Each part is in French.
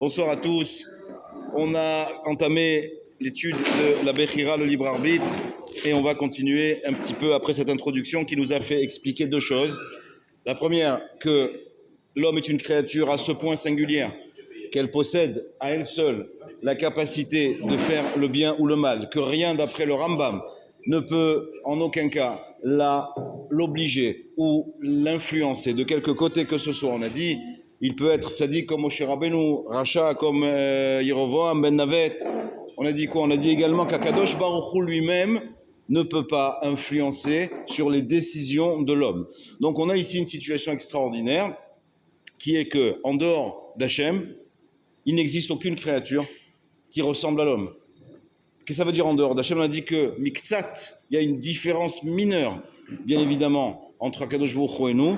Bonsoir à tous. On a entamé l'étude de la Bechira, le libre arbitre, et on va continuer un petit peu après cette introduction qui nous a fait expliquer deux choses. La première, que l'homme est une créature à ce point singulière qu'elle possède à elle seule la capacité de faire le bien ou le mal, que rien d'après le Rambam ne peut en aucun cas l'obliger ou l'influencer de quelque côté que ce soit. On a dit, il peut être tzaddik comme Moshe Rabbeinu, Racha comme Yerovoam ben Navet. On a dit quoi? On a dit également qu'Akadosh Baruch Hu lui-même ne peut pas influencer sur les décisions de l'homme. Donc on a ici une situation extraordinaire qui est que, en dehors d'Hachem, il n'existe aucune créature qui ressemble à l'homme. Qu'est-ce que ça veut dire en dehors d'Hachem? On a dit que Miktsat, il y a une différence mineure, bien évidemment, entre Akadosh Baruch Hu et nous.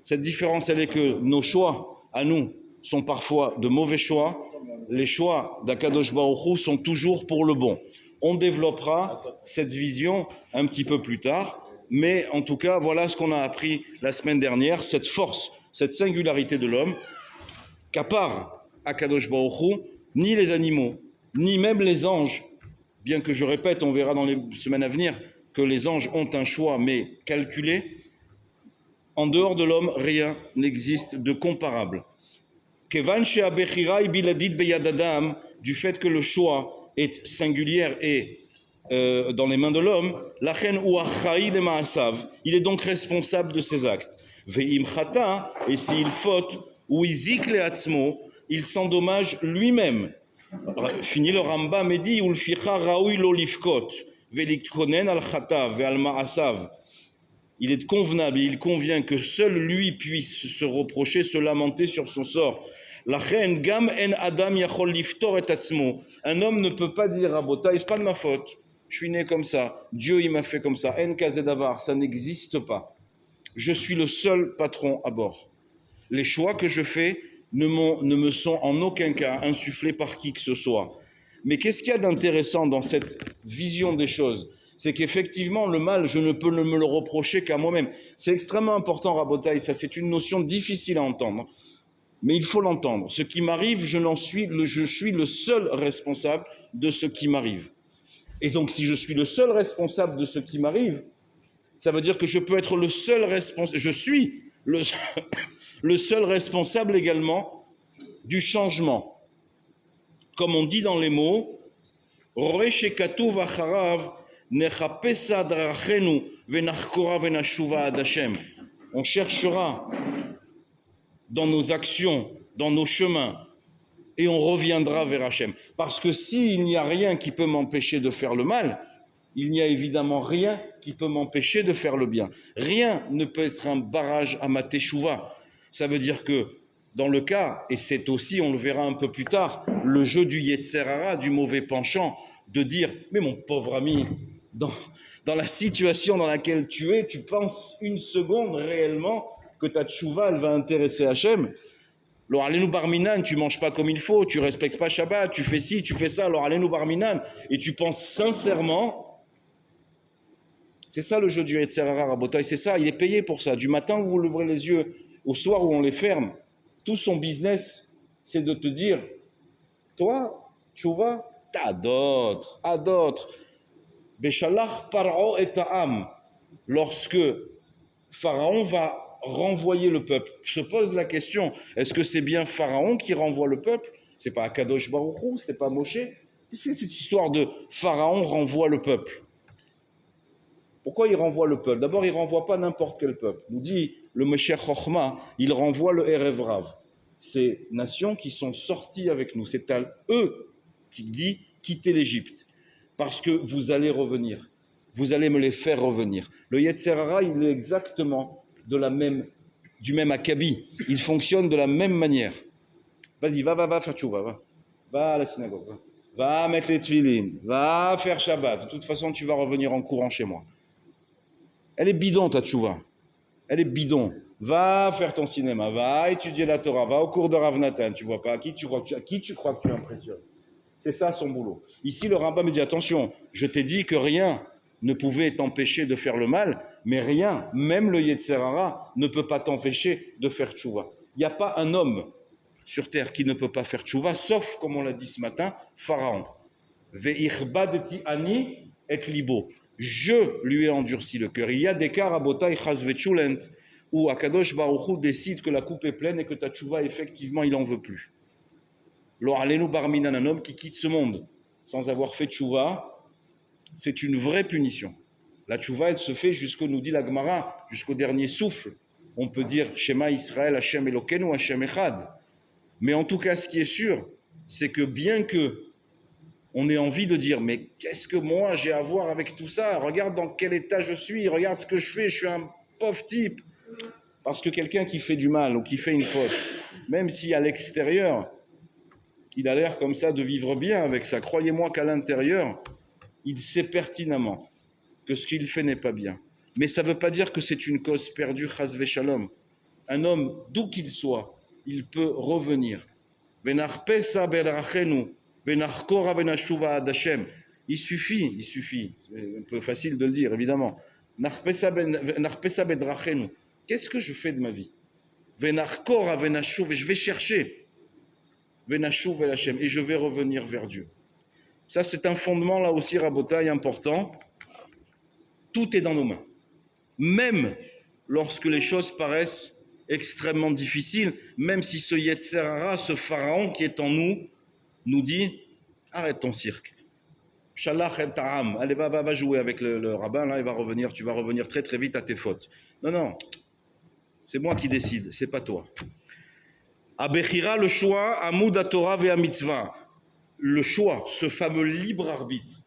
Cette différence, elle est que nos choix, à nous, sont parfois de mauvais choix. Les choix d'Akadosh Baruch Hu sont toujours pour le bon. On développera cette vision un petit peu plus tard, mais en tout cas, voilà ce qu'on a appris la semaine dernière, cette force, cette singularité de l'homme, qu'à part Akadosh Baruch Hu, ni les animaux, ni même les anges, bien que je répète, on verra dans les semaines à venir, que les anges ont un choix, mais calculé, en dehors de l'homme, rien n'existe de comparable. Kevan she'abechira biladit beyad adam, du fait que le choix est singulier et dans les mains de l'homme, lachen hu achai lema'asav, il est donc responsable de ses actes. Ve'im chata, et s'il faute, ou izik le'atzmo, il s'endommage lui-même. Fini le Rambam et dit ulficha raoui lo lifkot ve'likkonen al chata ve'al ma'asav. Il est convenable et il convient que seul lui puisse se reprocher, se lamenter sur son sort. Lachen gam en adam yachol liftor et atzmo. Un homme ne peut pas dire Rabotai, c'est pas de ma faute. Je suis né comme ça. Dieu il m'a fait comme ça. En kazedavar, ça n'existe pas. Je suis le seul patron à bord. Les choix que je fais ne me sont en aucun cas insufflés par qui que ce soit. Mais qu'est-ce qu'il y a d'intéressant dans cette vision des choses? C'est qu'effectivement, le mal, je ne peux me le reprocher qu'à moi-même. C'est extrêmement important, Rabotai, ça c'est une notion difficile à entendre. Mais il faut l'entendre. Ce qui m'arrive, je suis le seul responsable de ce qui m'arrive. Et donc, si je suis le seul responsable de ce qui m'arrive, ça veut dire que je peux être le seul responsable, je suis le seul responsable également du changement. Comme on dit dans les mots, on cherchera dans nos actions, dans nos chemins, et on reviendra vers Hachem. Parce que s'il n'y a rien qui peut m'empêcher de faire le mal, il n'y a évidemment rien qui peut m'empêcher de faire le bien. Rien ne peut être un barrage à ma teshuva. Ça veut dire que dans le cas, et c'est aussi, on le verra un peu plus tard, le jeu du Yetzer Hara, du mauvais penchant, de dire, mais mon pauvre ami, dans la situation dans laquelle tu es, tu penses une seconde réellement que ta teshuva, elle va intéresser Hachem. Alors, allez-nous barminan, tu manges pas comme il faut, tu respectes pas Shabbat, tu fais ci, tu fais ça, alors allez-nous barminan, et tu penses sincèrement, c'est ça le jeu du Yetzer Hara, Rabotai, c'est ça, il est payé pour ça. Du matin où vous ouvrez les yeux, au soir où on les ferme, tout son business, c'est de te dire, toi, teshuva, t'as d'autres, à d'autres. Beshalach Paro et Ta'am, lorsque Pharaon va renvoyer le peuple, se pose la question, est-ce que c'est bien Pharaon qui renvoie le peuple? C'est pas Akadosh Baruch Hu, c'est pas Moshe. C'est cette histoire de Pharaon renvoie le peuple. Pourquoi il renvoie le peuple? D'abord, il ne renvoie pas n'importe quel peuple. Nous dit le Meshech Chochma, il renvoie le Erev Rav. Ces nations qui sont sorties avec nous. C'est à eux qui dit quittez l'Égypte. Parce que vous allez revenir. Vous allez me les faire revenir. Le Yetzer Hara, il est exactement du même acabit. Il fonctionne de la même manière. Vas-y, va faire tchouva, va à la synagogue, va mettre les tefilin, va faire Shabbat. De toute façon, tu vas revenir en courant chez moi. Elle est bidon, ta tchouva. Elle est bidon. Va faire ton cinéma, va étudier la Torah, va au cours de Rav Nathan. Tu vois pas, à qui tu crois que tu impressionnes? C'est ça son boulot. Ici, le Rambam me dit, attention, je t'ai dit que rien ne pouvait t'empêcher de faire le mal, mais rien, même le Yetzer Hara, ne peut pas t'empêcher de faire tchouva. Il n'y a pas un homme sur terre qui ne peut pas faire tchouva, sauf, comme on l'a dit ce matin, Pharaon. Ve'ichbadeti ani et libo. Je lui ai endurci le cœur. Il y a des cas, Rabotai chazvechulent, où Akadosh Baruch Hu décide que la coupe est pleine et que ta tchouva, effectivement, il n'en veut plus. Lo alenu barminan, un homme qui quitte ce monde sans avoir fait tchouva, c'est une vraie punition. La tchouva, elle se fait jusqu'au, nous dit la Gemara, jusqu'au dernier souffle. On peut dire Shema Israël, Hashem Elokeinu, Hashem Echad. Mais en tout cas, ce qui est sûr, c'est que bien que on ait envie de dire, mais qu'est-ce que moi j'ai à voir avec tout ça? Regarde dans quel état je suis, regarde ce que je fais, je suis un pauvre type. Parce que quelqu'un qui fait du mal ou qui fait une faute, même si à l'extérieur, il a l'air comme ça de vivre bien avec ça, croyez-moi qu'à l'intérieur, il sait pertinemment que ce qu'il fait n'est pas bien. Mais ça ne veut pas dire que c'est une cause perdue, chas v'shalom. Un homme, d'où qu'il soit, il peut revenir. Il suffit, c'est un peu facile de le dire, évidemment. Qu'est-ce que je fais de ma vie? Et je vais chercher. Et je vais revenir vers Dieu. Ça, c'est un fondement, là aussi, Rabotai, important. Tout est dans nos mains. Même lorsque les choses paraissent extrêmement difficiles, même si ce Yetzer Hara, ce pharaon qui est en nous, nous dit « Arrête ton cirque. Shalach et ta'am. Allez, va jouer avec le rabbin, là, il va revenir, tu vas revenir très très vite à tes fautes. » Non, c'est moi qui décide, c'est pas toi. Abechira, le choix, Amud HaTorah ve mitzvah. Le choix, ce fameux libre arbitre.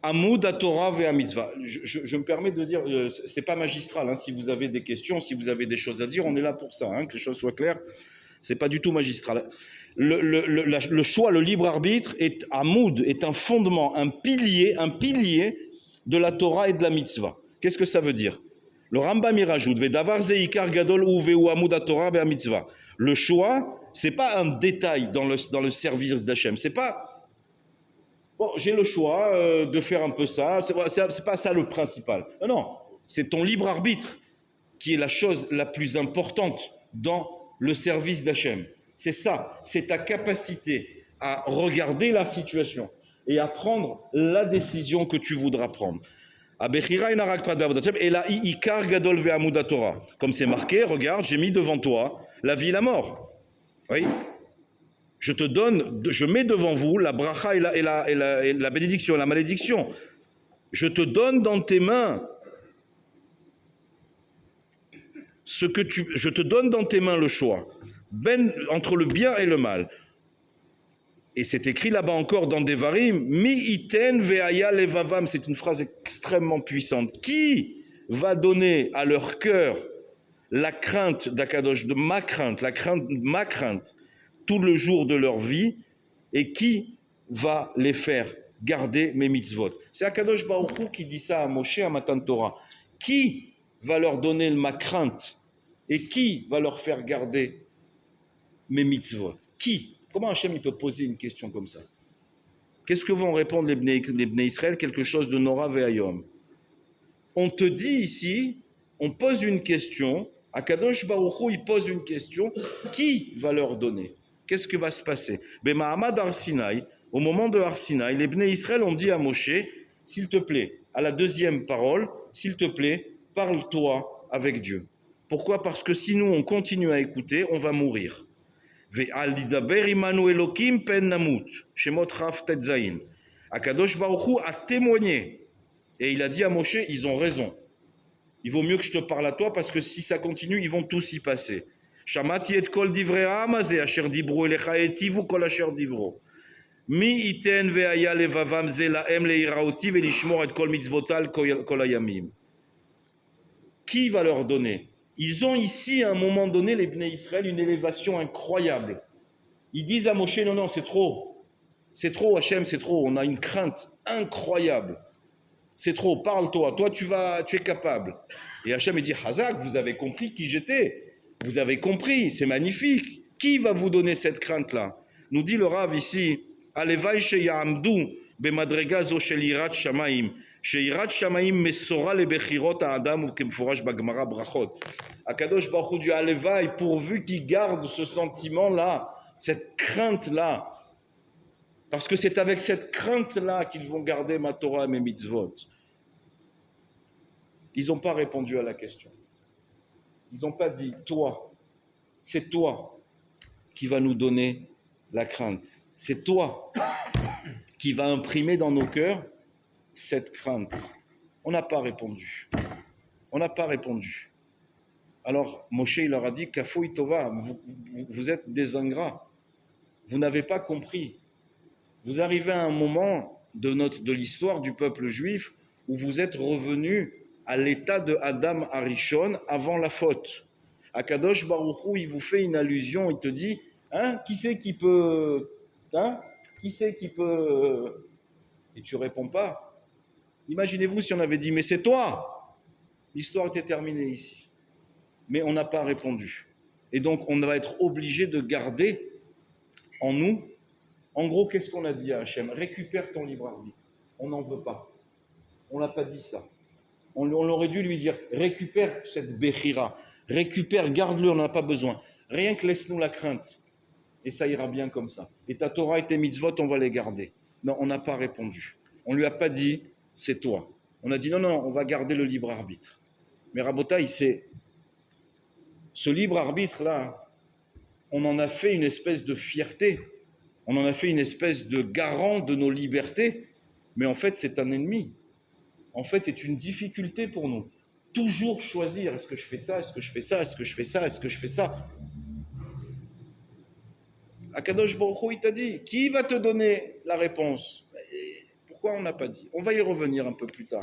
Amud HaTorah ve mitzvah. Je me permets de dire, c'est pas magistral, hein, si vous avez des questions, si vous avez des choses à dire, on est là pour ça, hein, que les choses soient claires. C'est pas du tout magistral. Le choix, le libre arbitre est Amud, est un fondement, un pilier de la Torah et de la mitzvah. Qu'est-ce que ça veut dire? Le Rambam y rajoute Vedavar zeikar gadol uveu Amud HaTorah ve mitzvah. Le choix, c'est pas un détail dans le service d'Hachem. C'est pas bon, j'ai le choix de faire un peu ça. C'est pas ça le principal. Non, c'est ton libre arbitre qui est la chose la plus importante dans le service d'Hachem. C'est ça, c'est ta capacité à regarder la situation et à prendre la décision que tu voudras prendre. Et là, ikar gadol ve Amud HaTorah. Comme c'est marqué, regarde, j'ai mis devant toi la vie et la mort. Oui. Je mets devant vous la bracha et la bénédiction et la malédiction. Je te donne dans tes mains je te donne dans tes mains le choix entre le bien et le mal. Et c'est écrit là-bas encore dans Devarim, mi iten ve'aya levavam. C'est une phrase extrêmement puissante. Qui va donner à leur cœur la crainte d'Akadosh, de ma crainte, tout le jour de leur vie, et qui va les faire garder mes mitzvot? C'est Akadosh Baruch Hu qui dit ça à Moshe à Matan Torah. Qui va leur donner ma crainte et qui va leur faire garder mes mitzvot? Qui? Comment Hachem il peut poser une question comme ça? Qu'est-ce que vont répondre les Bnei Israël? Quelque chose de Nora ve'ayom. On te dit ici, on pose une question, Akadosh Baruch Hu il pose une question, qui va leur donner? Qu'est-ce que va se passer? B'ma'amad Har Sinaï, au moment de Har Sinaï, les Bnei Israël ont dit à Moshe, s'il te plaît, à la deuxième parole, s'il te plaît, parle-toi avec Dieu. Pourquoi? Parce que si nous on continue à écouter, on va mourir. Akadosh Baruch Hu a témoigné et il a dit à Moshe, ils ont raison. Il vaut mieux que je te parle à toi parce que si ça continue, ils vont tous y passer. Shamati et kol divrei ha'am hazeh asher dibru elecha etivu kol asher divro. Mi iten ve'aya levavam ze lahem leiraoti ve'lishmor et kol mitzvotal kol hayamim. Qui va leur donner? Ils ont ici, à un moment donné, les Bnei Israël, une élévation incroyable. Ils disent à Moshe, non, c'est trop. C'est trop, Hachem, c'est trop. On a une crainte incroyable. C'est trop, parle-toi. Toi, tu es capable. Et Hachem, il dit, Hazak, vous avez compris qui j'étais. Vous avez compris, c'est magnifique. Qui va vous donner cette crainte-là? Nous dit le Rav ici, Alevai sheyamdu bemadrega zo shel yirat shamayim, Sheirat Shamaim Mesora le Bechirot à Adam ou Kemforash Bagmara Brachot. Akadosh Baruch Hu du Alevaï, pourvu qu'il garde ce sentiment-là, cette crainte-là. Parce que c'est avec cette crainte-là qu'ils vont garder ma Torah et mes mitzvot. Ils n'ont pas répondu à la question. Ils n'ont pas dit, toi, c'est toi qui va nous donner la crainte. C'est toi qui va imprimer dans nos cœurs cette crainte. On n'a pas répondu. On n'a pas répondu. Alors, Moshe, il leur a dit, Kafou Tova, vous êtes des ingrats. Vous n'avez pas compris. Vous arrivez à un moment de l'histoire du peuple juif où vous êtes revenus à l'état de Adam Arishon avant la faute. Akadosh Baruch Hu, il vous fait une allusion, il te dit, qui c'est qui peut, qui c'est qui peut, et tu réponds pas. Imaginez-vous si on avait dit, mais c'est toi. L'histoire était terminée ici. Mais on n'a pas répondu. Et donc, on va être obligé de garder en nous. En gros, qu'est-ce qu'on a dit à Hachem? Récupère ton libre arbitre. On n'en veut pas. On n'a pas dit ça. On aurait dû lui dire, récupère cette Bechira. Récupère, garde-le, on n'en a pas besoin. Rien que laisse-nous la crainte. Et ça ira bien comme ça. Et ta Torah et tes mitzvot, on va les garder. Non, on n'a pas répondu. On ne lui a pas dit, c'est toi. On a dit, non, on va garder le libre arbitre. Mais Rabotaï, ce libre arbitre-là, on en a fait une espèce de fierté. On en a fait une espèce de garant de nos libertés. Mais en fait, c'est un ennemi. En fait, c'est une difficulté pour nous. Toujours choisir, est-ce que je fais ça, est-ce que je fais ça, est-ce que je fais ça, est-ce que je fais ça. Akadosh Baruch Hu, il t'a dit, qui va te donner la réponse? Pourquoi on n'a pas dit? On va y revenir un peu plus tard.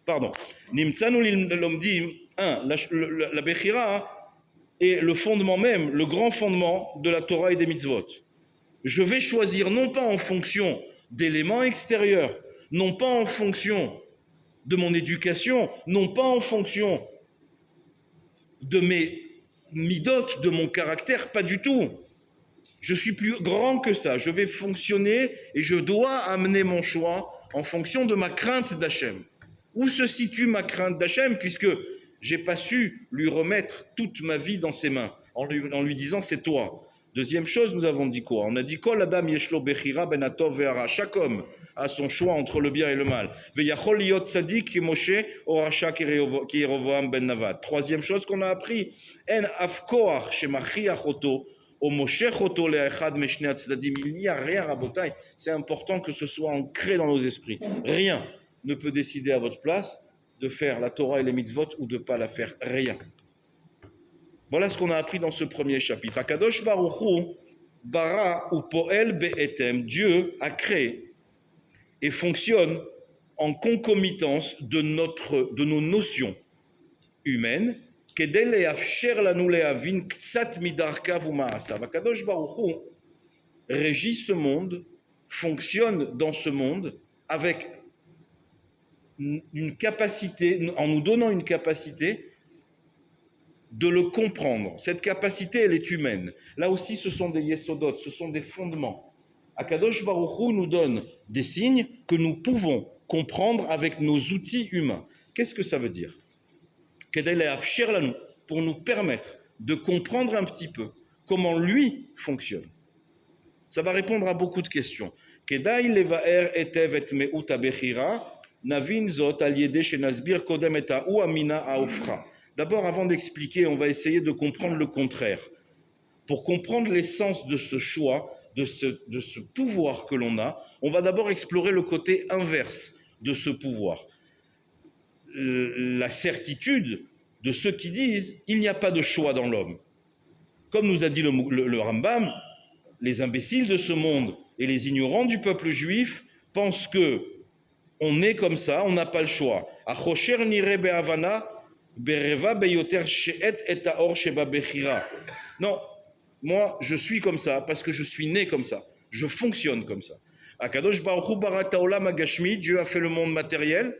Pardon. Nimtzanu l'omdim, la Bechira est le fondement même, le grand fondement de la Torah et des mitzvot. Je vais choisir non pas en fonction d'éléments extérieurs, non pas en fonction de mon éducation, non pas en fonction de mes midotes, de mon caractère, pas du tout. Je suis plus grand que ça, je vais fonctionner et je dois amener mon choix en fonction de ma crainte d'Hachem. Où se situe ma crainte d'Hachem, puisque j'ai pas su lui remettre toute ma vie dans ses mains, en lui disant c'est toi. Deuxième chose, nous avons dit quoi? On a dit Kol Adam Yeshlo Bechira Ben Atov Ve'ara. Chaque homme a son choix entre le bien et le mal. Ve'yachol Liot Tzadik Moshe Oracha ki Yerovoam Ben Navad. Troisième chose qu'on a appris En Afkoach Shemachiach Oto O Moshech Oto Le'echad Meshne Tzdadim. Il n'y a rien, Rabotai. C'est important que ce soit ancré dans nos esprits. Rien ne peut décider à votre place de faire la Torah et les mitzvot ou de ne pas la faire. Rien. Voilà ce qu'on a appris dans ce premier chapitre. Akadosh Baruch Hu, bara ou poel be'etem, Dieu a créé et fonctionne en concomitance de nos notions humaines. Kedel le'afsher lanu le'avin ktsat midarkav u'ma'asav. Akadosh Baruch Hu régit ce monde, fonctionne dans ce monde avec une capacité, en nous donnant une capacité de le comprendre. Cette capacité, elle est humaine. Là aussi, ce sont des yesodot, ce sont des fondements. Akadosh Baruch Hu nous donne des signes que nous pouvons comprendre avec nos outils humains. Qu'est-ce que ça veut dire? Pour nous permettre de comprendre un petit peu comment lui fonctionne. Ça va répondre à beaucoup de questions. Kedai levaer etev et me'ut habechira navin zot al yede shenasbir kodem et ha'u amina ha'ofra. D'abord, avant d'expliquer, on va essayer de comprendre le contraire. Pour comprendre l'essence de ce choix, de ce pouvoir que l'on a, on va d'abord explorer le côté inverse de ce pouvoir. La certitude de ceux qui disent « il n'y a pas de choix dans l'homme ». Comme nous a dit le Rambam, les imbéciles de ce monde et les ignorants du peuple juif pensent que on est comme ça, on n'a pas le choix. « Achosher nire be'avana » Non, moi je suis comme ça parce que je suis né comme ça, je fonctionne comme ça. Akadosh Baruch Hu barata olam hagashmi, Dieu a fait le monde matériel,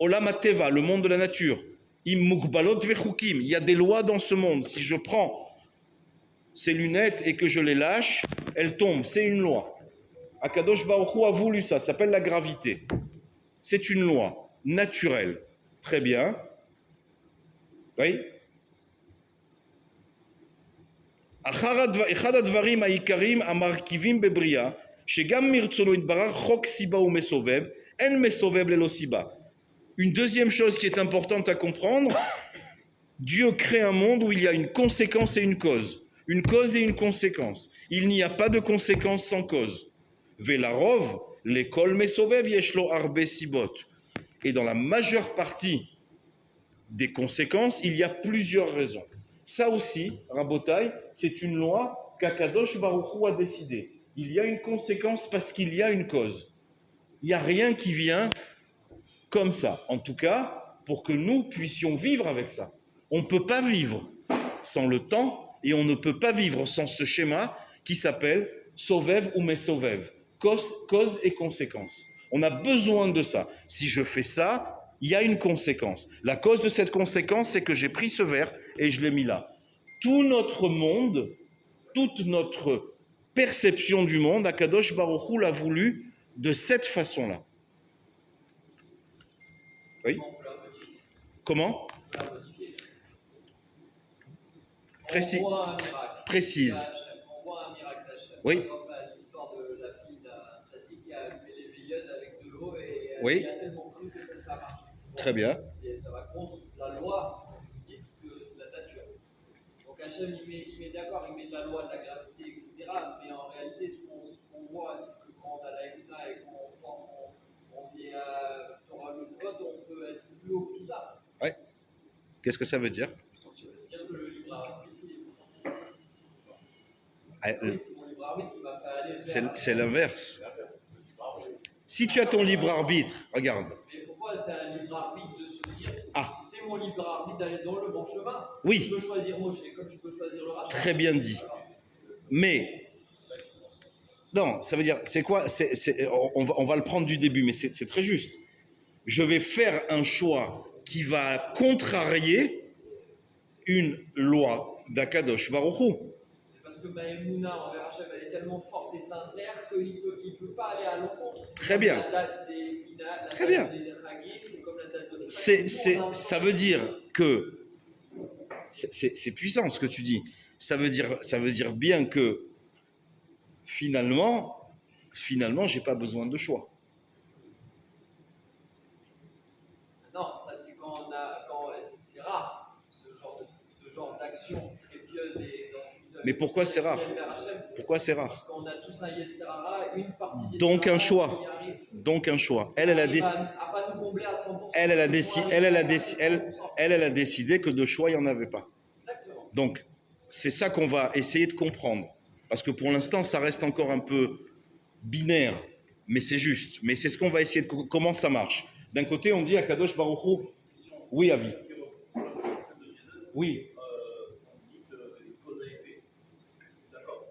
olam hateva, le monde de la nature. Im mugbalot vechukim, il y a des lois dans ce monde. Si je prends ces lunettes et que je les lâche, elles tombent, c'est une loi. Akadosh Baruch Hu a voulu ça s'appelle la gravité. C'est une loi naturelle. Très bien. Oui. אחד הדברים העיקריים המרכיבים בבריאה, שגם מרצונו יתברך חוק סיבה ומסובב, אין מסובב ללא סיבה. Une deuxième chose qui est importante à comprendre, Dieu crée un monde où il y a une conséquence et une cause et une conséquence. Il n'y a pas de conséquence sans cause. Velarov, l'école mesovev yeshlo arbe sibot. Et dans la majeure partie des conséquences, il y a plusieurs raisons. Ça aussi, Rabotai, c'est une loi qu'Akadosh Baruch Hu a décidée. Il y a une conséquence parce qu'il y a une cause. Il n'y a rien qui vient comme ça. En tout cas, pour que nous puissions vivre avec ça. On ne peut pas vivre sans le temps et on ne peut pas vivre sans ce schéma qui s'appelle Sovev ou Mesovev, cause et conséquence. On a besoin de ça. Si je fais ça, il y a une conséquence. La cause de cette conséquence, c'est que j'ai pris ce verre et je l'ai mis là. Tout notre monde, toute notre perception du monde, Akadosh Baruch Hu l'a voulu de cette façon-là. Oui. Comment? Précise. On voit un miracle d'Hachem. Oui. Par exemple, l'histoire de la fille d'un tzaddik qui a allumé les veilleuses avec de l'eau et oui. il a tellement cru que ça a marché. Bon, très bien. Ça va contre la loi, vous dites que c'est la nature. Donc Hachem, il met d'accord, il met de la loi, de la gravité, etc. Mais en réalité, ce qu'on voit, c'est que quand on a la Emunah et qu'on est à Torah Mitzvot, on peut être plus haut que tout ça. Oui. Qu'est-ce que ça veut dire? C'est-à-dire que le libre arbitre, oui, c'est mon libre arbitre qui m'a fait aller vers... C'est l'inverse. Si tu as ton libre arbitre, regarde. Mais pourquoi c'est un libre arbitre de se dire c'est mon libre arbitre d'aller dans le bon chemin? Oui. Je peux choisir Moshe comme je peux choisir le rachat. Très bien dit. Mais, non, ça veut dire, c'est quoi on va le prendre du début, mais c'est très juste. Je vais faire un choix qui va contrarier une loi d'Akadosh Baruch Hu. Parce que ma Emouna envers Hachem, elle est tellement forte et sincère qu'il ne peut pas aller à l'encontre. Très bien. La date des Ina, très bien. C'est comme la date de ça veut dire que c'est puissant ce que tu dis. Ça veut dire bien que finalement, j'ai pas besoin de choix. Non, ça c'est quand c'est rare ce genre d'action très pieuse et dans une. Mais pourquoi c'est rare? Pourquoi c'est rare? Parce qu'on a tous un Yetzerara, une partie des. Donc un choix. Elle a décidé. Elle a décidé que de choix il n'y en avait pas. Exactement. Donc c'est ça qu'on va essayer de comprendre. Parce que pour l'instant, ça reste encore un peu binaire, mais c'est juste. Mais c'est ce qu'on va essayer de comment ça marche. D'un côté, on dit à Kadosh Baruch Hu, oui, Avi. Oui. On dit que cause à effet. D'accord.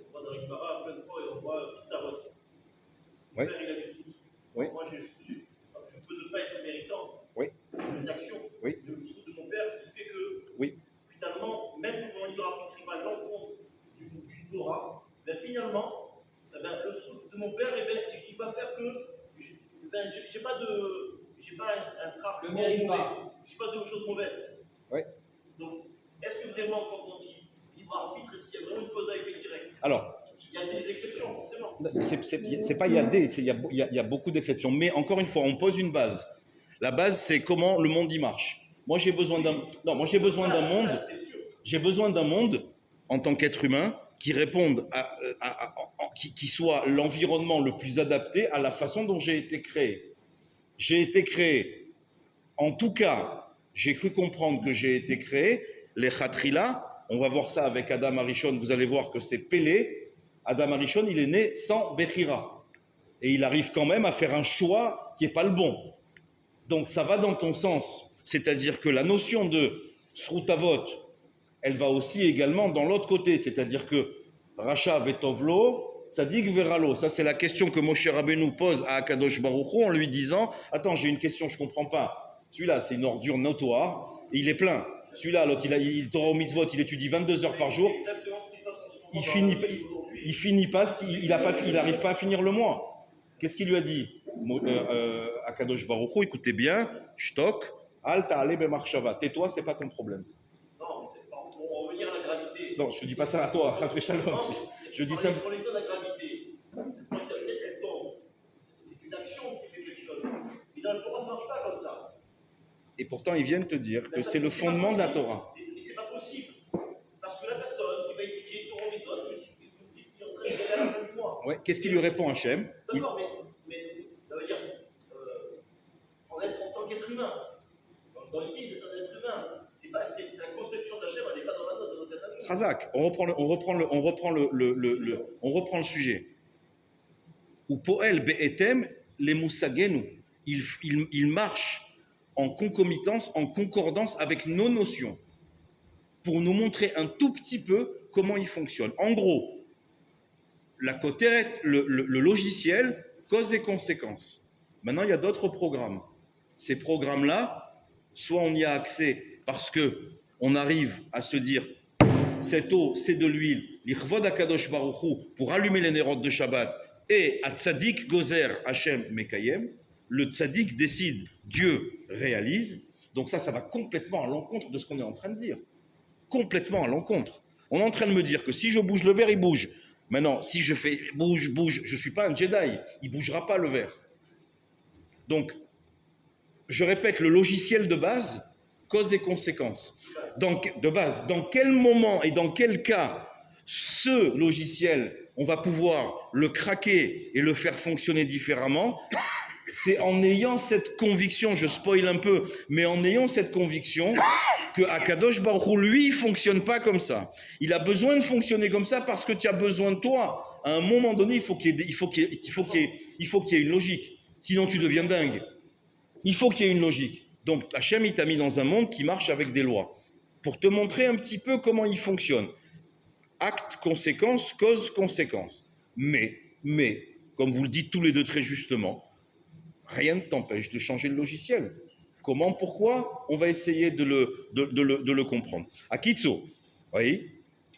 On va dans l'Igmara plein de fois et on voit sous ta vote. Oui. Mon père, il a du souci. Oui. Moi, je peux ne pas être méritant. Oui. Mes actions. Oui. Le souci de mon père, il fait que, oui. Finalement, même quand mon libre arbitre va à l'encontre du Torah, ben finalement, le souci de mon père, il va faire que j'ai pas un sera. Le mérite pas. J'ai pas de choses mauvaises. Oui. Donc, est-ce que vraiment, quand on dit libre arbitre, est-ce qu'il y a vraiment une cause à effet direct? Alors, il y a des exceptions, forcément. C'est pas il y a des, il y a beaucoup d'exceptions. Mais encore une fois, on pose une base. La base, c'est comment le monde y marche. Moi, j'ai besoin d'un monde. J'ai besoin d'un monde en tant qu'être humain qui réponde qui soit l'environnement le plus adapté à la façon dont j'ai été créé. J'ai été créé, en tout cas, j'ai cru comprendre que j'ai été créé, les Khatrila, on va voir ça avec Adam Arishon, vous allez voir que c'est Pélé. Adam Arishon, il est né sans Bechira. Et il arrive quand même à faire un choix qui n'est pas le bon. Donc ça va dans ton sens. C'est-à-dire que la notion de Srutavot, elle va aussi également dans l'autre côté. C'est-à-dire que Racha Vetovlo, Tzadik Veralo. Ça, c'est la question que Moshe Rabbeinu pose à Akadosh Baruch Hu en lui disant « Attends, j'ai une question, je ne comprends pas. Celui-là, c'est une ordure notoire. Il est plein. Celui-là, l'autre, il Torah au mitzvot, il étudie 22 heures par jour. Il il finit pas, il n'arrive pas à finir le mois. Qu'est-ce qu'il lui a dit Akadosh Baruch Hu, écoutez bien, shtok, al ta'ale bemarshava. Tais-toi, c'est pas ton problème. Non, mais c'est pas pour revenir à la gravité. Non, je te dis pas ça à toi, Chas v'shalom. Je dis ça. Pour les de la gravité, quand elle tombe, c'est une action qui fait quelque chose. Mais dans le Torah, ça ne marche pas comme ça. Et pourtant, ils viennent te dire que c'est le fondement de la Torah. Et c'est pas possible. Parce que la personne qui va étudier Torah des autres, qui est en train de aller à la fin du mois. Ouais. Qu'est-ce qu'il lui répond, Hachem? D'accord, mais ça veut dire, en tant qu'être humain, dans l'idée d'être un être humain, c'est la conception d'Hachem, elle n'est pas dans la nôtre, dans notre tête. Razak, on reprend le sujet. Ou Poel Be'etem, les Moussagenu, il marche en concomitance, en concordance avec nos notions, pour nous montrer un tout petit peu comment il fonctionne. En gros, la cotérette, le logiciel, cause et conséquences. Maintenant, il y a d'autres programmes. Ces programmes-là, soit on y a accès parce que on arrive à se dire cette eau, c'est de l'huile, l'Ichvod Akadosh Baruch Hu, pour allumer les nérodes de Shabbat, et à Tzadik Gozer Hashem Mekayem, le Tzadik décide, Dieu réalise. Donc ça va complètement à l'encontre de ce qu'on est en train de dire. Complètement à l'encontre. On est en train de me dire que si je bouge le verre, il bouge. Maintenant, si je fais bouge, je ne suis pas un Jedi, il ne bougera pas le verre. Donc, je répète, le logiciel de base, cause et conséquences. Donc, de base, dans quel moment et dans quel cas ce logiciel, on va pouvoir le craquer et le faire fonctionner différemment, c'est en ayant cette conviction, je spoil un peu, mais en ayant cette conviction que Akadosh Baruch Hu, lui, il fonctionne pas comme ça. Il a besoin de fonctionner comme ça parce que tu as besoin de toi. À un moment donné, il faut qu'il y ait une logique. Sinon, tu deviens dingue. Il faut qu'il y ait une logique. Donc, Hachem, il t'a mis dans un monde qui marche avec des lois. Pour te montrer un petit peu comment il fonctionne. Acte, conséquence, cause, conséquence. Mais, comme vous le dites tous les deux très justement, rien ne t'empêche de changer le logiciel. Comment, pourquoi? On va essayer de le comprendre. Akitso, oui.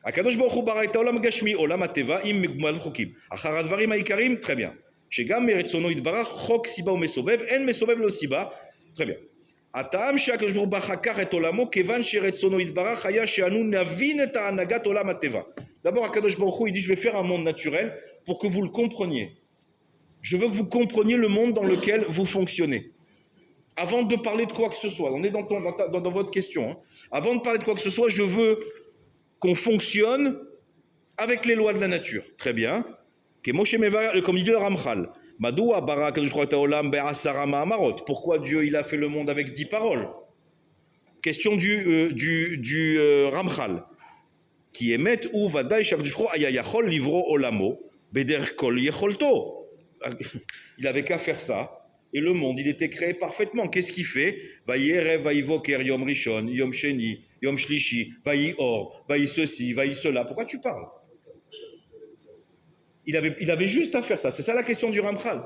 Akadosh Baruch Hu bara et haolam gashmi, olam hateva, im migmal chokim. Achar advarim haikarim, très bien. Shegam meretzono yitbarach, chok siba umesovev, en mesovev lo siba, très bien. הטעם שהקדוש ברוך הוא חקר את עולמו כיוון שרצונו יתברך היה שאנו נבין את ההנהגת עולם הטבע. D'abord, הקדוש ברוך הוא, il dit, je vais faire un monde naturel pour que vous le compreniez. Je veux que vous compreniez le monde dans lequel vous fonctionnez. Avant de parler de quoi que ce soit, on est dans votre question, hein. Avant de parler de quoi que ce soit, je veux qu'on fonctionne avec les lois de la nature. Très bien. Comme il dit le Ramchal. Pourquoi Dieu il a fait le monde avec 10 paroles? Question du Ramchal. Qui émet ou vadaï ayayachol livro olamo beder kol yecholto. Il avait qu'à faire ça et le monde il était créé parfaitement. Qu'est-ce qu'il fait? Vayerev vayivoker yom rishon yom sheni yom shlishi vayi or vayi ceci vayi cela. Pourquoi tu parles? Il avait juste à faire ça. C'est ça la question du Ramchal.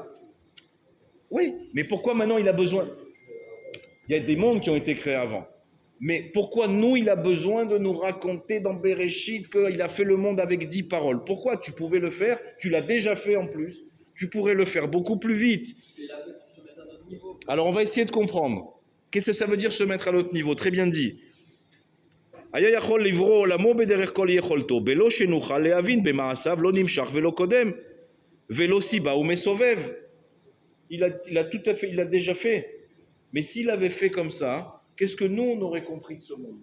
Oui, mais pourquoi maintenant il a besoin? Il y a des mondes qui ont été créés avant. Mais pourquoi nous, il a besoin de nous raconter dans Bereshit qu'il a fait le monde avec 10 paroles? Pourquoi? Tu pouvais le faire, tu l'as déjà fait en plus. Tu pourrais le faire beaucoup plus vite. Parce qu'il a fait pour se mettre à notre niveau. Alors on va essayer de comprendre. Qu'est-ce que ça veut dire se mettre à l'autre niveau? Très bien dit. היה יכול לברוא עולמו בדרך כל יכולתו, בלא שנוכל להבין במעשיו לא נמשך ולא קודם, ולא סיבה ומסובב. Il a tout à fait, il l'a déjà fait. Mais s'il avait fait comme ça, qu'est-ce que nous on aurait compris de ce monde?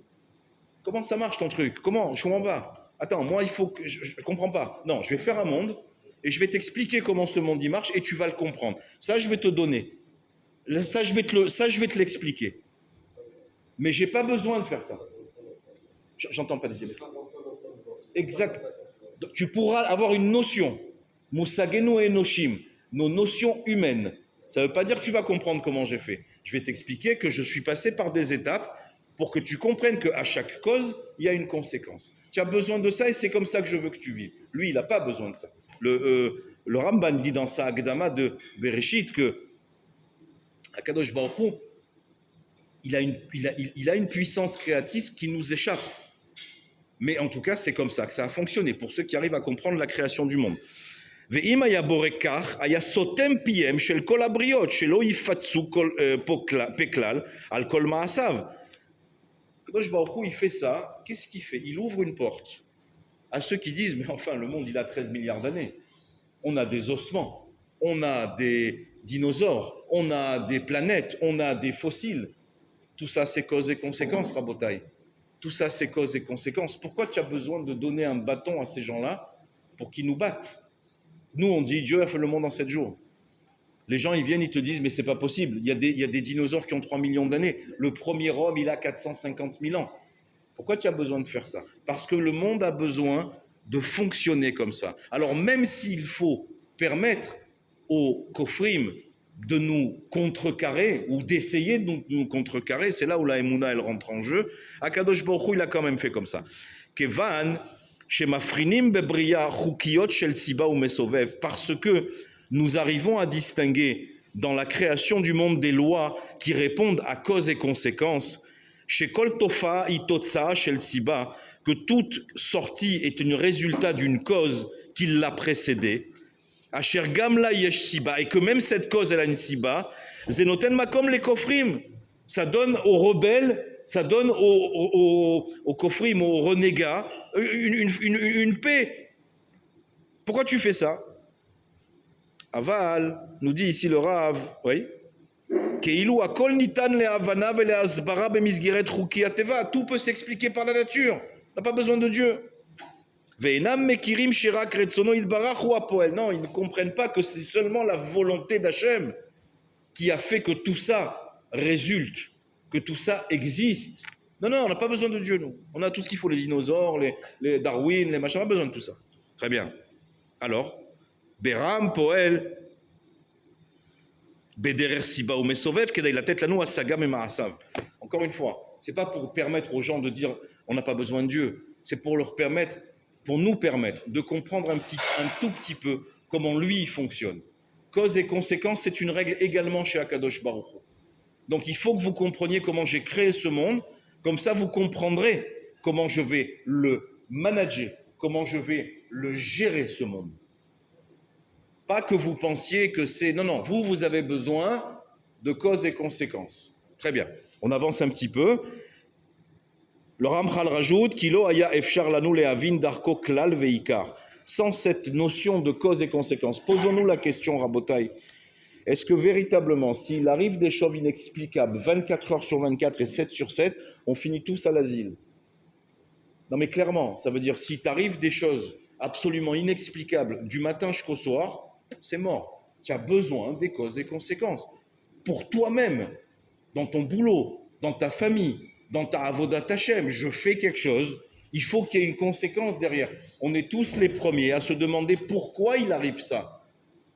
Comment ça marche ton truc? Comment? Je comprends pas. Attends, moi il faut que je comprends pas. Non, je vais faire un monde et je vais t'expliquer comment ce monde y marche et tu vas le comprendre. Ça je vais te donner. Ça je vais te l'expliquer. Mais j'ai pas besoin de faire ça. J'entends pas dire. Exact. Donc, tu pourras avoir une notion. Musagenu enoshim, nos notions humaines. Ça ne veut pas dire que tu vas comprendre comment j'ai fait. Je vais t'expliquer que je suis passé par des étapes pour que tu comprennes qu'à chaque cause, il y a une conséquence. Tu as besoin de ça et c'est comme ça que je veux que tu vives. Lui, il n'a pas besoin de ça. Le Ramban dit dans sa Agdama de Bereshit que Akadosh Baruch Hu, il a une puissance créatrice qui nous échappe. Mais en tout cas, c'est comme ça que ça a fonctionné, pour ceux qui arrivent à comprendre la création du monde. ואם היה בורא כך, היה סותם פיהם של כל הבריות, שלא יפצו פה כלל על כל מעשיו. Kadosh Baruch Hu, il fait ça, qu'est-ce qu'il fait? Il ouvre une porte à ceux qui disent, mais enfin, le monde, il a 13 milliards d'années. On a des ossements, on a des dinosaures, on a des planètes, on a des fossiles. Tout ça, c'est cause et conséquence, Rabotai. Tout ça, c'est cause et conséquence. Pourquoi tu as besoin de donner un bâton à ces gens-là pour qu'ils nous battent? Nous, on dit, Dieu a fait le monde en 7 jours. Les gens, ils viennent, ils te disent, mais c'est pas possible. Il y a des dinosaures qui ont 3 millions d'années. Le premier homme, il a 450 000 ans. Pourquoi tu as besoin de faire ça? Parce que le monde a besoin de fonctionner comme ça. Alors, même s'il faut permettre aux Kofrim de nous contrecarrer ou d'essayer de nous contrecarrer, c'est là où la Emouna, elle rentre en jeu. Akadosh Baruch Hu, il a quand même fait comme ça. Kevan, shemafrinim bebriya chukiyot shel siba ou mesovev, parce que nous arrivons à distinguer dans la création du monde des lois qui répondent à cause et conséquences, chez Kol Tofa itotsa shel siba, que toute sortie est un résultat d'une cause qui l'a précédée, Asher gamla yesh siba, et que même cette cause elle a une siba, zenoten makom les kofrim, ça donne aux rebelles, ça donne aux kofrim, aux renégats, une paix. Pourquoi tu fais ça? Aval, nous dit ici le Rav, oui, Keilu akol nitan le havana ve le asbara bemizgiret chuki ateva, tout peut s'expliquer par la nature, on n'a pas besoin de Dieu. Non, ils ne comprennent pas que c'est seulement la volonté d'Hachem qui a fait que tout ça résulte, que tout ça existe. Non, on n'a pas besoin de Dieu, nous. On a tout ce qu'il faut, les dinosaures, les Darwin, les machins, on n'a pas besoin de tout ça. Très bien. Alors, Beram, Poel, Bederer Siba ou Mesovev, Kedai la tête, la nous, Asagam et Maasav. Encore une fois, c'est pas pour permettre aux gens de dire on n'a pas besoin de Dieu, c'est pour leur permettre, pour nous permettre de comprendre un tout petit peu comment lui il fonctionne. Cause et conséquence, c'est une règle également chez Akadosh Baruch Hu. Donc il faut que vous compreniez comment j'ai créé ce monde, comme ça vous comprendrez comment je vais le manager, comment je vais le gérer ce monde. Pas que vous pensiez que c'est... Non, vous avez besoin de cause et conséquences. Très bien, on avance un petit peu. Le Ramchal rajoute Kilo aya efshar lanu lehavin darko klal veikar. Sans cette notion de cause et conséquence, posons-nous la question, Rabotai. Est-ce que véritablement, s'il arrive des choses inexplicables, 24 heures sur 24 et 7 sur 7, on finit tous à l'asile? Non mais clairement, ça veut dire si t'arrives des choses absolument inexplicables du matin jusqu'au soir, c'est mort. Tu as besoin des causes et conséquences. Pour toi-même, dans ton boulot, dans ta famille, dans ta avodat Hashem, je fais quelque chose, il faut qu'il y ait une conséquence derrière. On est tous les premiers à se demander pourquoi il arrive ça.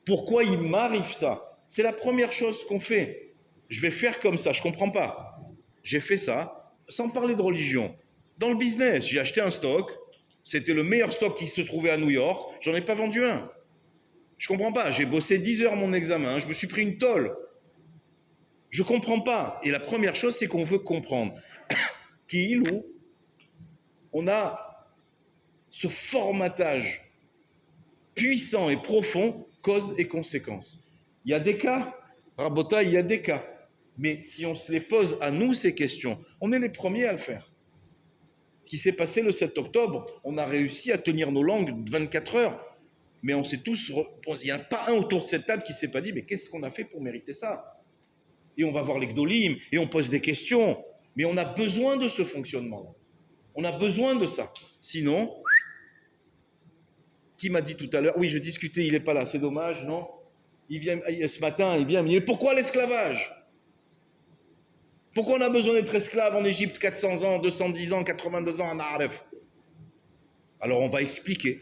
Pourquoi il m'arrive ça? C'est la première chose qu'on fait. Je vais faire comme ça, je ne comprends pas. J'ai fait ça, sans parler de religion. Dans le business, j'ai acheté un stock, c'était le meilleur stock qui se trouvait à New York, j'en ai pas vendu un. Je ne comprends pas, j'ai bossé 10 heures mon examen, je me suis pris une tôle. Je ne comprends pas. Et la première chose, c'est qu'on veut comprendre. Où on a ce formatage puissant et profond, cause et conséquence. Il y a des cas, Rabota, il y a des cas. Mais si on se les pose à nous, ces questions, on est les premiers à le faire. Ce qui s'est passé le 7 octobre, on a réussi à tenir nos langues 24 heures. Mais on s'est tous... Il n'y en a pas un autour de cette table qui ne s'est pas dit, mais qu'est-ce qu'on a fait pour mériter ça? Et on va voir les Gdolim, et on pose des questions. Mais on a besoin de ce fonctionnement-là. On a besoin de ça. Sinon, qui m'a dit tout à l'heure, oui, je discutais, il n'est pas là, c'est dommage, non? Il vient ce matin, il vient me dire, pourquoi l'esclavage? Pourquoi on a besoin d'être esclave en Égypte 400 ans, 210 ans, 82 ans en Aref? Alors on va expliquer.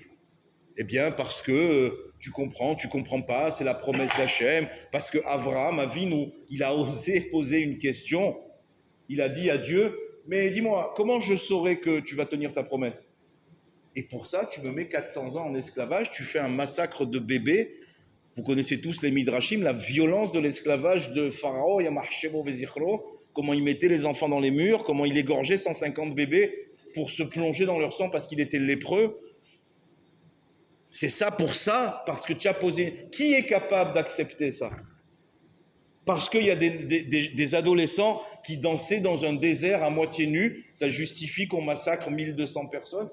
Eh bien, parce que tu comprends pas, c'est la promesse d'Hachem, parce que Avraham, Avinu, il a osé poser une question. Il a dit à Dieu, mais dis-moi, comment je saurai que tu vas tenir ta promesse? Et pour ça, tu me mets 400 ans en esclavage, tu fais un massacre de bébés. Vous connaissez tous les Midrashim, la violence de l'esclavage de Pharaon, comment il mettait les enfants dans les murs, comment il égorgeait 150 bébés. pour se plonger dans leur sang parce qu'il était lépreux. C'est ça pour ça, parce que tu as posé. Qui est capable d'accepter ça? Parce qu'il y a des adolescents qui dansaient dans un désert à moitié nus, ça justifie qu'on massacre 1200 personnes.